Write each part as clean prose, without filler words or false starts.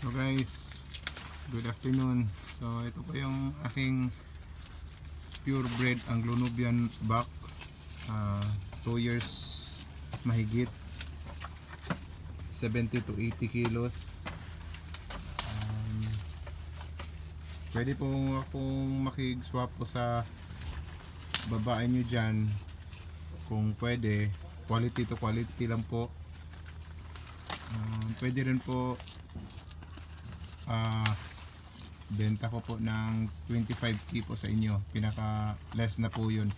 So guys, good afternoon. So ito po yung aking purebred Anglo-Nubian buck. 2 years mahigit, 70 to 80 kilos. Pwede po akong makig-swap po sa babae nyo dyan. Kung pwede, quality to quality lang po. Pwede rin po benta ko po ng 25k po sa inyo. Pinaka less na po yun.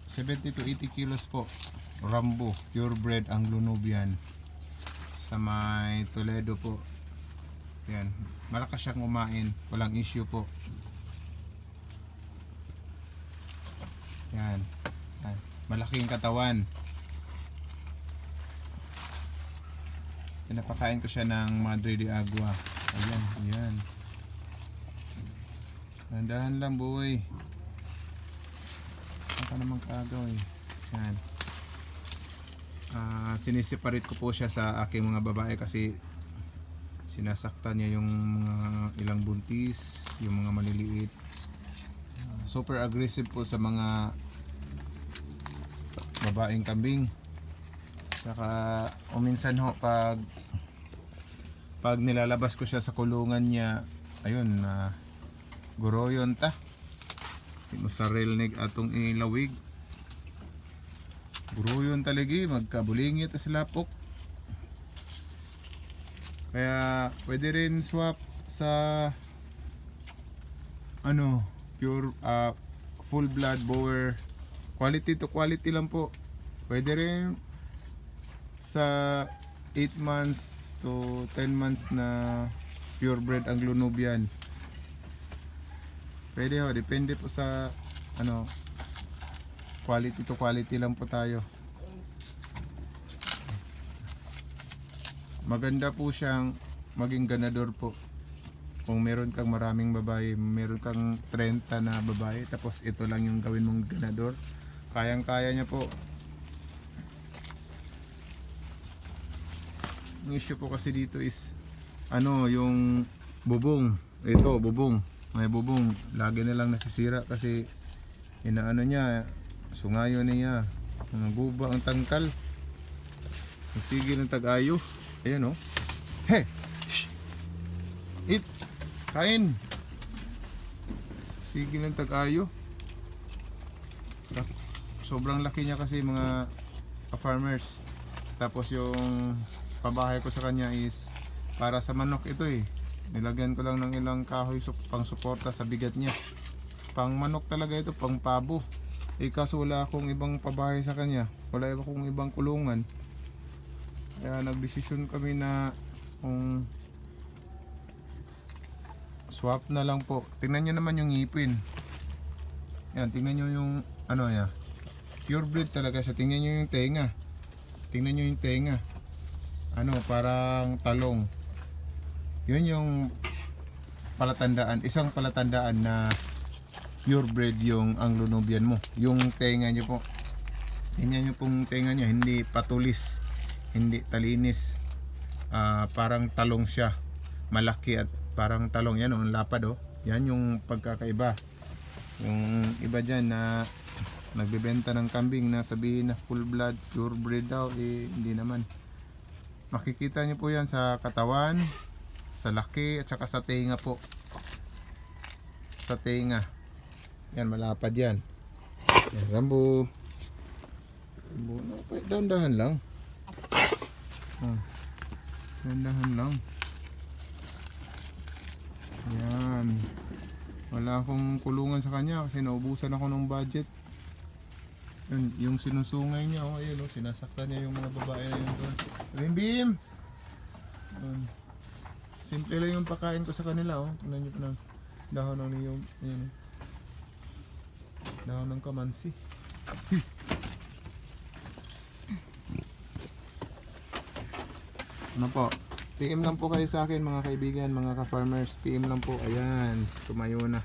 70 to 80 kilos po. Rambo, purebred Anglo-Nubian, sa may Toledo po. Yan, malakas siyang kumain, walang issue po. Yan, yan. Malaking katawan. Pinapakain ko siya ng Madre de Agua. Ayan, ayan. Nandahan lang boy. Ano ka naman kaagaw eh. Yan. Siniseparate ko po siya sa aking mga babae kasi sinasaktan niya yung mga ilang buntis, yung mga maliliit. Super aggressive po sa mga babaeng kambing. Saka minsan ho pag nilalabas ko siya sa kulungan niya, ayun guroyon ta. Musaril atong ilawig. Guroyon taligi, magkabulingit sa lapok. Kaya pwede rin swap sa pure full blood bower, quality to quality lang po. Pwede rin sa 8 months to 10 months na purebred Anglo-Nubian. Pwede ho, depende po sa quality to quality lang po tayo. Maganda po siyang maging ganador po. Kung meron kang maraming babae, meron kang 30 na babae, tapos ito lang yung gawin mong ganador, kayang kaya niya po. Ang issue po kasi dito is yung bubong. Ito bubong, may bubong, lagi na lang nasisira kasi niya, sungayo niya, guba ang tangkal, nagsigil ng tag-ayo. Ayan Hey! Shh! Eat! Kain! Sige ng tag-ayo. Sobrang laki niya kasi mga farmers. Tapos yung pabahay ko sa kanya is para sa manok ito eh. Nilagyan ko lang ng ilang kahoy pang suporta sa bigat niya. Pang manok talaga ito, pang pabo. Kaso wala akong ibang pabahay sa kanya. Wala akong ibang kulungan. Kaya nagdesisyon kami na kung swap na lang po. Tingnan nyo naman yung ngipin. Yan, tingnan nyo yung niya. Pure breed talaga siya. Tingnan nyo yung tenga. Tingnan nyo yung tenga. Parang talong. Yun yung palatandaan. Isang palatandaan na pure breed yung Anglo-Nubian mo. Yung tenga nyo po. Tingnan nyo pong tenga nyo. Hindi patulis, hindi talinis. Parang talong siya. Malaki at parang talong. Yan ang lapad Yan yung pagkakaiba. Yung iba dyan na nagbebenta ng kambing na sabihin na full blood, pure breed daw, hindi naman. Makikita nyo po yan sa katawan, sa laki at saka sa tenga po. Sa tenga. Yan, malapad yan. Yan, Rambo. Dahan-dahan lang. Dahan-dahan lang. Yan. Wala akong kulungan sa kanya kasi naubusan ako ng budget. Yun, yung sinusungay niya, ayun, sinasaktan niya yung mga babae na yun doon. Bim! Simple lang yung pakain ko sa kanila, tingnan niyo po ng dahon ng niyong, ayun, dahon ng kamansi. Po, PM lang po kayo sa akin mga kaibigan, mga ka-farmers. PM lang po, ayan, tumayo na.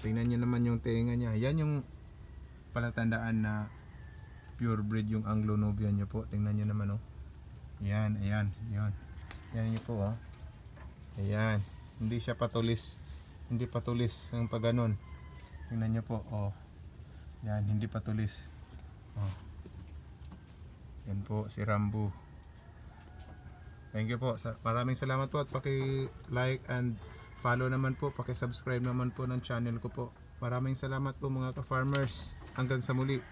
Tingnan niyo naman yung tenga niya. Yan yung palatandaan na pure breed yung Anglo-Nubian nyo po. Tingnan nyo naman Yan. Ayan, ayan, yun. Yan niyo po, oh. Ayan, hindi siya patulis. Hindi patulis yung pag ganun. Tingnan niyo po, oh. Yan, hindi patulis. Oh. Yan po si Rambo. Thank you po. Maraming salamat po at paki-like and follow naman po, paki-subscribe naman po ng channel ko po. Maraming salamat po mga ka-farmers. Hanggang sa muli.